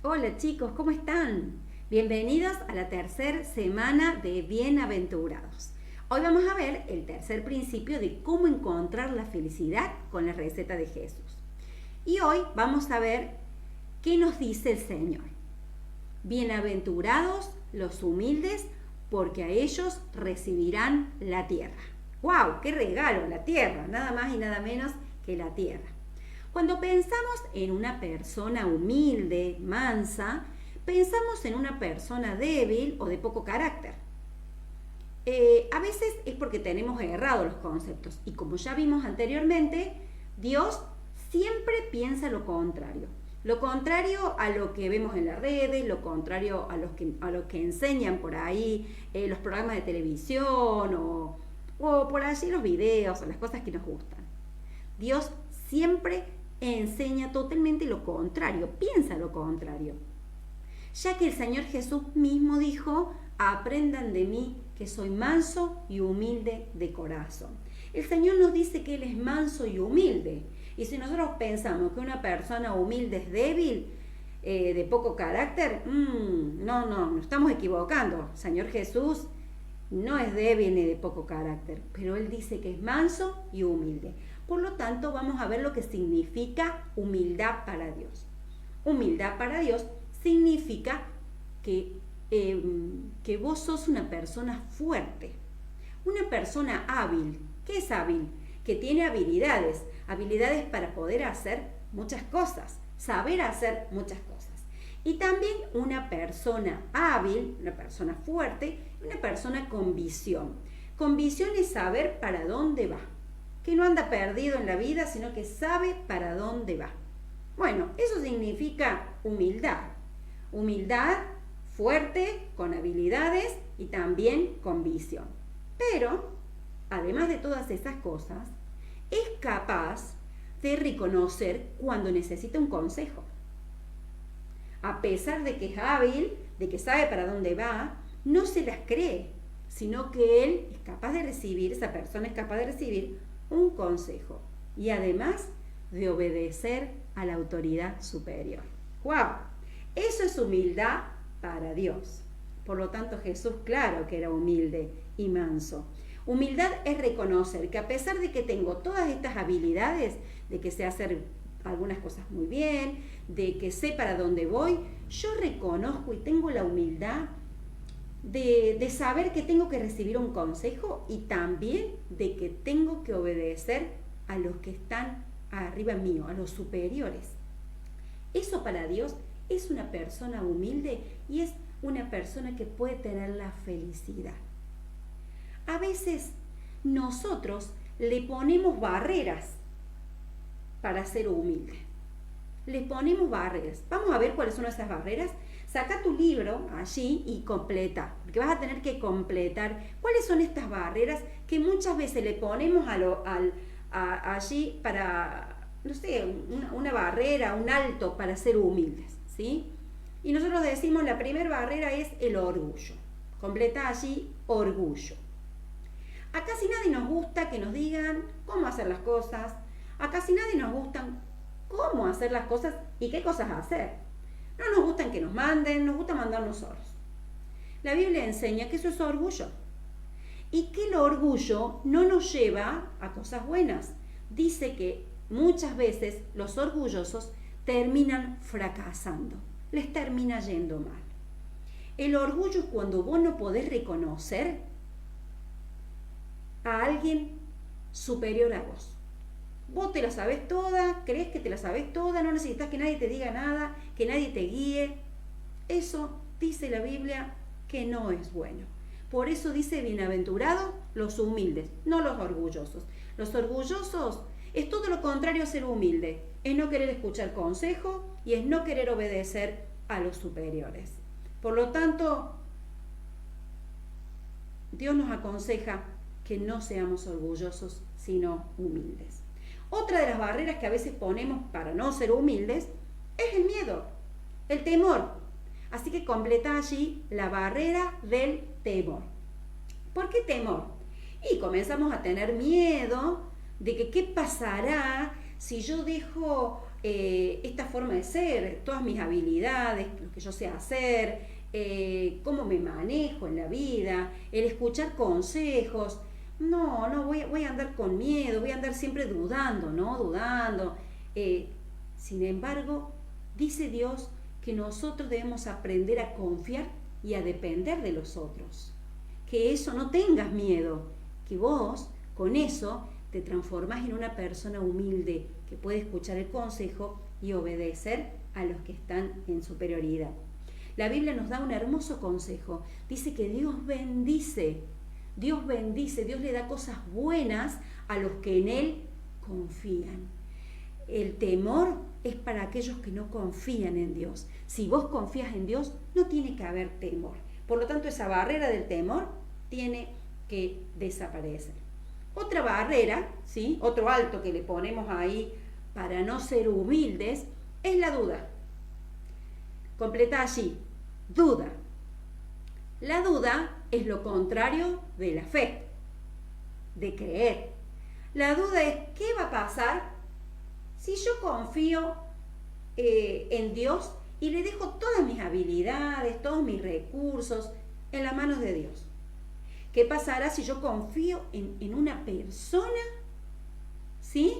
Hola chicos, ¿cómo están? Bienvenidos a la tercera semana de Bienaventurados. Hoy vamos a ver el tercer principio de cómo encontrar la felicidad con la receta de Jesús. Y hoy vamos a ver qué nos dice el Señor. Bienaventurados los humildes, porque a ellos recibirán la tierra. ¡Wow! ¡Qué regalo! La tierra, nada más y nada menos que la tierra. Cuando pensamos en una persona humilde, mansa, pensamos en una persona débil o de poco carácter. A veces es porque tenemos errado los conceptos y como ya vimos anteriormente, Dios siempre piensa lo contrario. Lo contrario a lo que vemos en las redes, lo contrario a lo que enseñan por ahí los programas de televisión o por allí los videos o las cosas que nos gustan. Dios siempre enseña totalmente lo contrario, piensa lo contrario. Ya que el Señor Jesús mismo dijo, aprendan de mí que soy manso y humilde de corazón. El Señor nos dice que Él es manso y humilde. Y si nosotros pensamos que una persona humilde es débil, de poco carácter, no, nos estamos equivocando. El Señor Jesús no es débil ni de poco carácter, pero Él dice que es manso y humilde. Por lo tanto, vamos a ver lo que significa humildad para Dios. Humildad para Dios significa que vos sos una persona fuerte, una persona hábil. ¿Qué es hábil? Que tiene habilidades para poder hacer muchas cosas, saber hacer muchas cosas. Y también una persona hábil, una persona fuerte, una persona con visión. Con visión es saber para dónde va, que no anda perdido en la vida, sino que sabe para dónde va. Bueno, eso significa humildad. Humildad fuerte, con habilidades y también con visión. Pero, además de todas esas cosas, es capaz de reconocer cuando necesita un consejo. A pesar de que es hábil, de que sabe para dónde va, no se las cree, sino que él es capaz de recibir, esa persona es capaz de recibir un consejo y además de obedecer a la autoridad superior. ¡Wow! Eso es humildad para Dios. Por lo tanto, Jesús, claro que era humilde y manso. Humildad es reconocer que a pesar de que tengo todas estas habilidades, de que sé hacer algunas cosas muy bien, de que sé para dónde voy, yo reconozco y tengo la humildad de saber que tengo que recibir un consejo y también de que tengo que obedecer a los que están arriba mío, a los superiores. Eso para Dios es una persona humilde y es una persona que puede tener la felicidad. A veces nosotros le ponemos barreras para ser humilde. Le ponemos barreras. Vamos a ver cuáles son esas barreras. Saca tu libro allí y completa, porque vas a tener que completar cuáles son estas barreras que muchas veces le ponemos allí para, no sé, una barrera, un alto para ser humildes, ¿sí? Y nosotros decimos la primera barrera es el orgullo. Completa allí orgullo. A casi nadie nos gusta que nos digan cómo hacer las cosas. A casi nadie nos gustan cómo hacer las cosas y qué cosas hacer. No nos gustan que nos manden, nos gusta mandarnos solos. La Biblia enseña que eso es orgullo y que el orgullo no nos lleva a cosas buenas. Dice que muchas veces los orgullosos terminan fracasando, les termina yendo mal. El orgullo es cuando vos no podés reconocer a alguien superior a vos. Vos te la sabés toda, crees que te la sabés toda, no necesitas que nadie te diga nada, que nadie te guíe. Eso dice la Biblia que no es bueno. Por eso dice bienaventurados los humildes, no los orgullosos. Los orgullosos es todo lo contrario a ser humilde, es no querer escuchar consejo y es no querer obedecer a los superiores. Por lo tanto, Dios nos aconseja que no seamos orgullosos, sino humildes. Otra de las barreras que a veces ponemos para no ser humildes es el miedo, el temor. Así que completa allí la barrera del temor. ¿Por qué temor? Y comenzamos a tener miedo de que qué pasará si yo dejo esta forma de ser, todas mis habilidades, lo que yo sé hacer, cómo me manejo en la vida, el escuchar consejos. No, voy a andar con miedo, voy a andar siempre dudando, ¿no? Dudando. Sin embargo, dice Dios que nosotros debemos aprender a confiar y a depender de los otros. Que eso no tengas miedo, que vos con eso te transformás en una persona humilde que puede escuchar el consejo y obedecer a los que están en superioridad. La Biblia nos da un hermoso consejo. Dice que Dios bendice, Dios le da cosas buenas a los que en Él confían. El temor es para aquellos que no confían en Dios. Si vos confías en Dios, no tiene que haber temor. Por lo tanto, esa barrera del temor tiene que desaparecer. Otra barrera, ¿sí? Otro alto que le ponemos ahí para no ser humildes, es la duda. Completa allí, duda. La duda es lo contrario de la fe, de creer. La duda es, ¿qué va a pasar si yo confío en Dios y le dejo todas mis habilidades, todos mis recursos en las manos de Dios? ¿Qué pasará si yo confío en una persona? ¿Sí?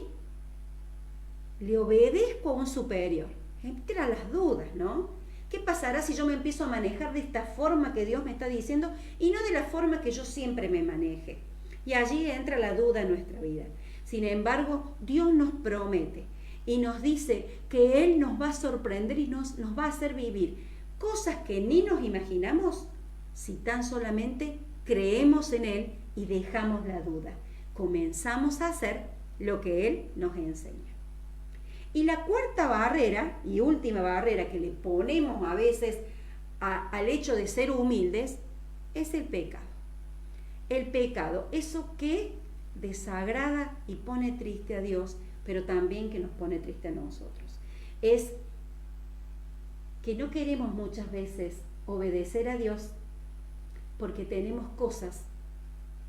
Le obedezco a un superior. Entran las dudas, ¿no? ¿Qué pasará si yo me empiezo a manejar de esta forma que Dios me está diciendo y no de la forma que yo siempre me maneje? Y allí entra la duda en nuestra vida. Sin embargo, Dios nos promete y nos dice que Él nos va a sorprender y nos va a hacer vivir cosas que ni nos imaginamos si tan solamente creemos en Él y dejamos la duda. Comenzamos a hacer lo que Él nos enseña. Y la cuarta barrera y última barrera que le ponemos a veces al hecho de ser humildes es el pecado. El pecado, eso que desagrada y pone triste a Dios, pero también que nos pone triste a nosotros. Es que no queremos muchas veces obedecer a Dios porque tenemos cosas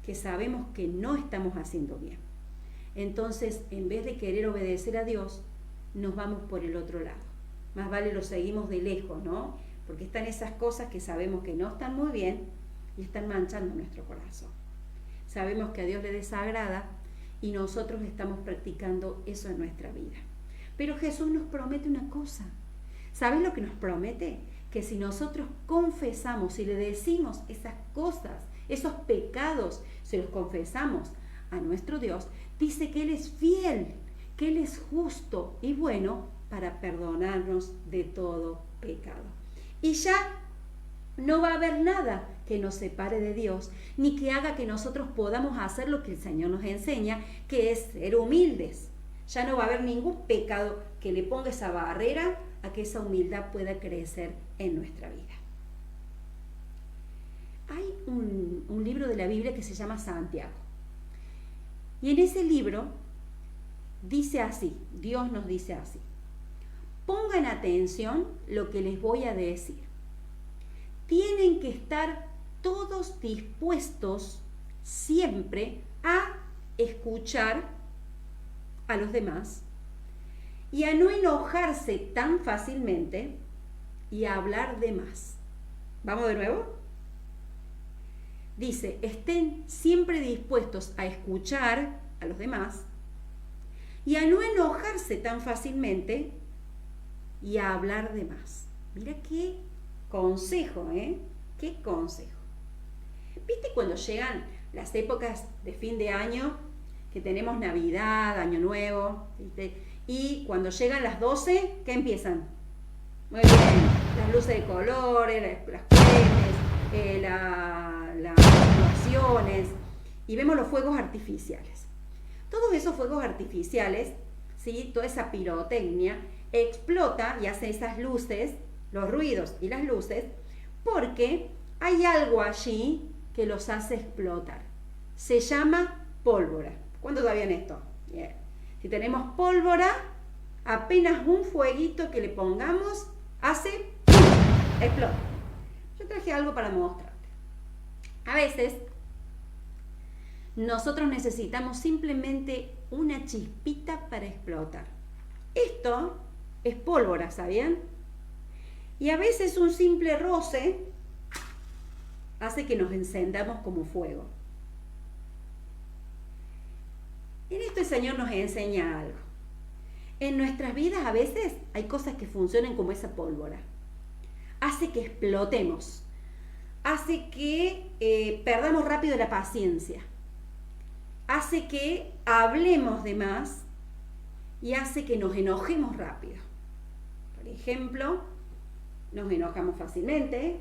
que sabemos que no estamos haciendo bien. Entonces, en vez de querer obedecer a Dios, nos vamos por el otro lado. Más vale lo seguimos de lejos, ¿no? Porque están esas cosas que sabemos que no están muy bien y están manchando nuestro corazón. Sabemos que a Dios le desagrada y nosotros estamos practicando eso en nuestra vida. Pero Jesús nos promete una cosa. ¿Sabes lo que nos promete? Que si nosotros confesamos y le decimos esas cosas, esos pecados, se los confesamos a nuestro Dios, dice que Él es fiel, que Él es justo y bueno para perdonarnos de todo pecado. Y ya no va a haber nada que nos separe de Dios, ni que haga que nosotros podamos hacer lo que el Señor nos enseña, que es ser humildes. Ya no va a haber ningún pecado que le ponga esa barrera a que esa humildad pueda crecer en nuestra vida. Hay un libro de la Biblia que se llama Santiago. Y en ese libro dice así, Dios nos dice así: pongan atención lo que les voy a decir. Tienen que estar todos dispuestos siempre a escuchar a los demás y a no enojarse tan fácilmente y a hablar de más. ¿Vamos de nuevo? Dice, estén siempre dispuestos a escuchar a los demás y a no enojarse tan fácilmente y a hablar de más. Mira qué consejo, ¿eh? Qué consejo. ¿Viste cuando llegan las épocas de fin de año, que tenemos Navidad, Año Nuevo, ¿viste? Y cuando llegan las 12, ¿qué empiezan? Muy bien, las luces de colores, las cohetes, las actuaciones, y vemos los fuegos artificiales. Todos esos fuegos artificiales, ¿sí? Toda esa pirotecnia explota y hace esas luces, los ruidos y las luces, porque hay algo allí que los hace explotar. Se llama pólvora. ¿Cuántos sabían esto? Bien. Si tenemos pólvora, apenas un fueguito que le pongamos hace ¡pum! Explota. Yo traje algo para mostrarte. A veces nosotros necesitamos simplemente una chispita para explotar. Esto es pólvora, ¿sabían? Y a veces un simple roce hace que nos encendamos como fuego. En esto el Señor nos enseña algo. En nuestras vidas a veces hay cosas que funcionan como esa pólvora. Hace que explotemos. Hace que perdamos rápido la paciencia. Hace que hablemos de más y hace que nos enojemos rápido. Por ejemplo, nos enojamos fácilmente,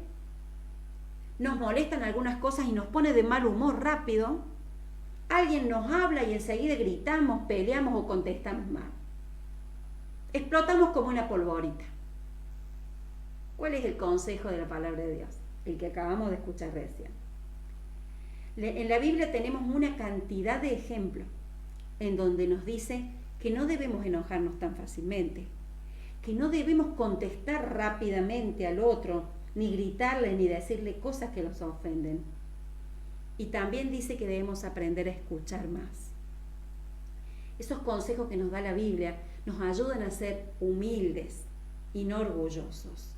nos molestan algunas cosas y nos pone de mal humor rápido. Alguien nos habla y enseguida gritamos, peleamos o contestamos mal. Explotamos como una polvorita. ¿Cuál es el consejo de la palabra de Dios? El que acabamos de escuchar recién. En la Biblia tenemos una cantidad de ejemplos en donde nos dice que no debemos enojarnos tan fácilmente, que no debemos contestar rápidamente al otro, ni gritarle, ni decirle cosas que los ofenden. Y también dice que debemos aprender a escuchar más. Esos consejos que nos da la Biblia nos ayudan a ser humildes y no orgullosos.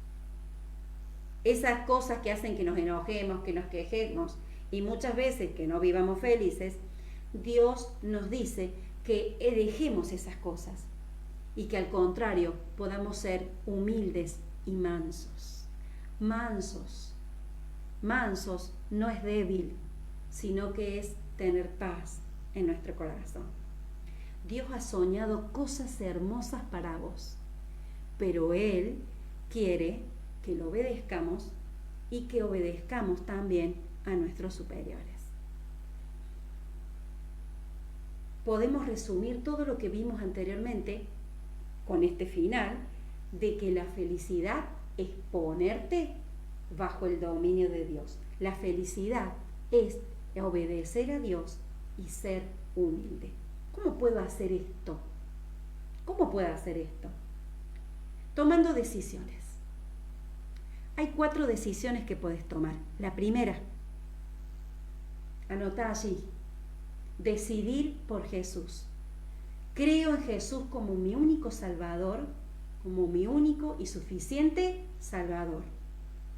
Esas cosas que hacen que nos enojemos, que nos quejemos y muchas veces que no vivamos felices, Dios nos dice que dejemos esas cosas y que al contrario podamos ser humildes y mansos. Mansos. Mansos no es débil, sino que es tener paz en nuestro corazón. Dios ha soñado cosas hermosas para vos, pero Él quiere que lo obedezcamos y que obedezcamos también a nuestros superiores. Podemos resumir todo lo que vimos anteriormente con este final de que la felicidad es ponerte bajo el dominio de Dios. La felicidad es obedecer a Dios y ser humilde. ¿Cómo puedo hacer esto? ¿Cómo puedo hacer esto? Tomando decisiones. Hay 4 decisiones que puedes tomar. La primera, anota allí, decidir por Jesús. Creo en Jesús como mi único Salvador, como mi único y suficiente Salvador.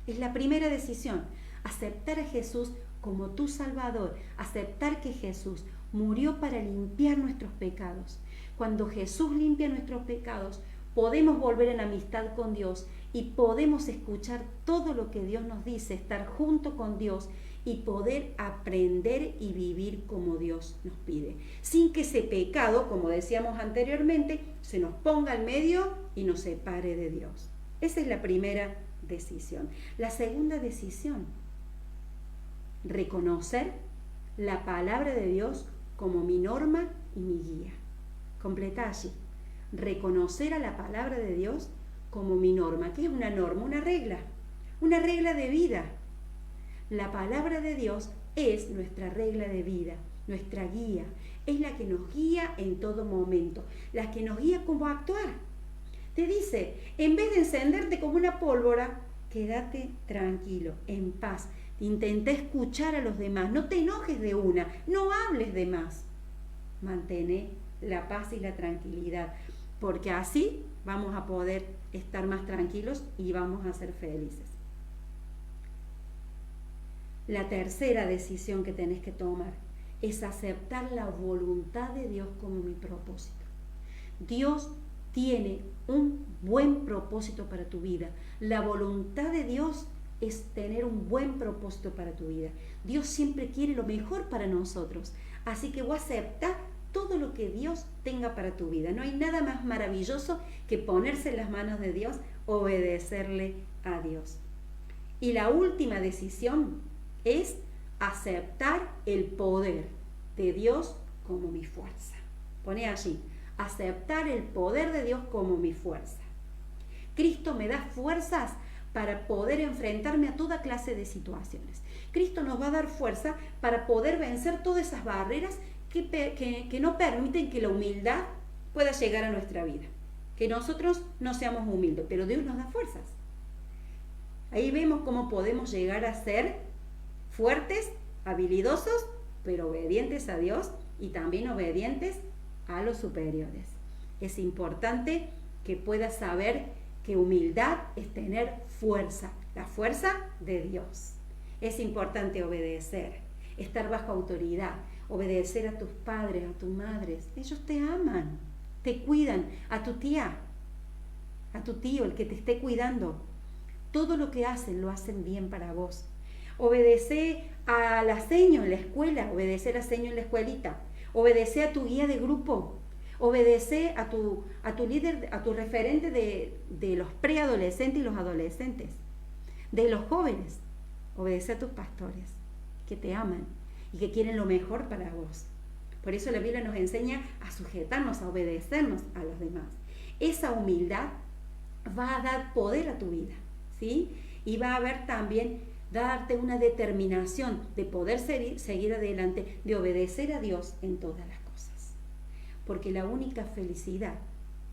Es la primera decisión, aceptar a Jesús como tu Salvador, aceptar que Jesús murió para limpiar nuestros pecados. Cuando Jesús limpia nuestros pecados, podemos volver en amistad con Dios y podemos escuchar todo lo que Dios nos dice, estar junto con Dios y poder aprender y vivir como Dios nos pide, sin que ese pecado, como decíamos anteriormente, se nos ponga al medio y nos separe de Dios. Esa es la primera decisión. La segunda decisión, reconocer la palabra de Dios como mi norma y mi guía. Completa allí. Reconocer a la palabra de Dios como mi norma. ¿Qué es una norma? Una regla de vida. La palabra de Dios es nuestra regla de vida, nuestra guía. Es la que nos guía en todo momento, la que nos guía cómo actuar. Te dice, en vez de encenderte como una pólvora, quédate tranquilo, en paz. Intenta escuchar a los demás, no te enojes de una, no hables de más. Mantén la paz y la tranquilidad, porque así vamos a poder estar más tranquilos y vamos a ser felices. La tercera decisión que tenés que tomar es aceptar la voluntad de Dios como mi propósito. Dios tiene un buen propósito para tu vida. La voluntad de Dios es tener un buen propósito para tu vida. Dios siempre quiere lo mejor para nosotros. Así que vos acepta todo lo que Dios tenga para tu vida. No hay nada más maravilloso que ponerse en las manos de Dios, obedecerle a Dios. Y la última decisión es aceptar el poder de Dios como mi fuerza. Pone allí, aceptar el poder de Dios como mi fuerza. Cristo me da fuerzas para poder enfrentarme a toda clase de situaciones. Cristo nos va a dar fuerza para poder vencer todas esas barreras que no permiten que la humildad pueda llegar a nuestra vida. Que nosotros no seamos humildes, pero Dios nos da fuerzas. Ahí vemos cómo podemos llegar a ser fuertes, habilidosos, pero obedientes a Dios y también obedientes a los superiores. es importante que puedas saber que humildad es tener fuerza, la fuerza de Dios. Es importante obedecer, estar bajo autoridad, obedecer a tus padres, a tus madres. Ellos te aman, te cuidan, a tu tía, a tu tío, el que te esté cuidando. Todo lo que hacen, lo hacen bien para vos. Obedece a la seño en la escuela, obedece a la seño en la escuelita, obedece a tu guía de grupo, obedece a tu líder, a tu referente de los preadolescentes y los adolescentes, de los jóvenes. Obedece a tus pastores, que te aman y que quieren lo mejor para vos. Por eso la Biblia nos enseña a sujetarnos, a obedecernos a los demás. Esa humildad va a dar poder a tu vida, ¿sí? Y va a haber también, darte una determinación de poder seguir adelante, de obedecer a Dios en todas las cosas. Porque la única felicidad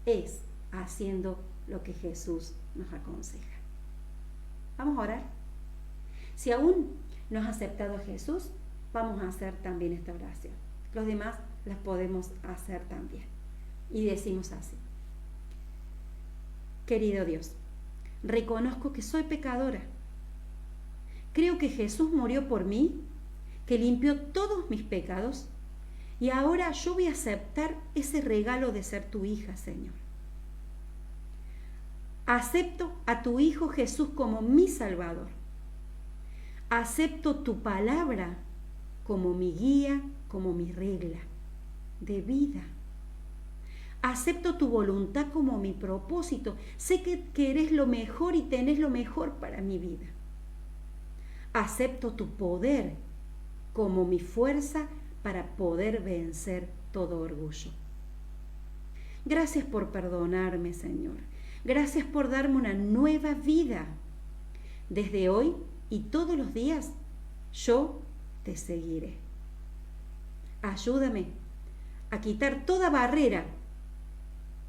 es haciendo lo que Jesús nos aconseja. Vamos a orar. Si aún no has aceptado a Jesús, vamos a hacer también esta oración. Los demás las podemos hacer también. Y decimos así: querido Dios, reconozco que soy pecadora. Creo que Jesús murió por mí, que limpió todos mis pecados, y ahora yo voy a aceptar ese regalo de ser tu hija, Señor. Acepto a tu Hijo Jesús como mi Salvador. Acepto tu palabra como mi guía, como mi regla de vida. Acepto tu voluntad como mi propósito. Sé que eres lo mejor y tenés lo mejor para mi vida. Acepto tu poder como mi fuerza para poder vencer todo orgullo. Gracias por perdonarme, Señor. Gracias por darme una nueva vida. Desde hoy y todos los días, yo te seguiré. Ayúdame a quitar toda barrera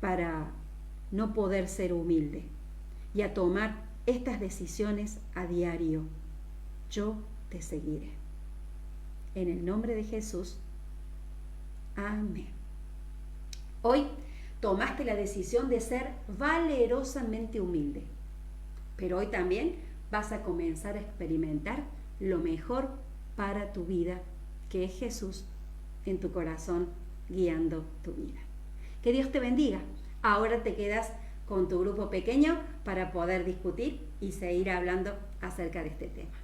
para no poder ser humilde y a tomar estas decisiones a diario. Yo te seguiré. En el nombre de Jesús. Amén. Hoy tomaste la decisión de ser valerosamente humilde, pero hoy también vas a comenzar a experimentar lo mejor para tu vida, que es Jesús en tu corazón guiando tu vida. Que Dios te bendiga. Ahora te quedas con tu grupo pequeño para poder discutir y seguir hablando acerca de este tema.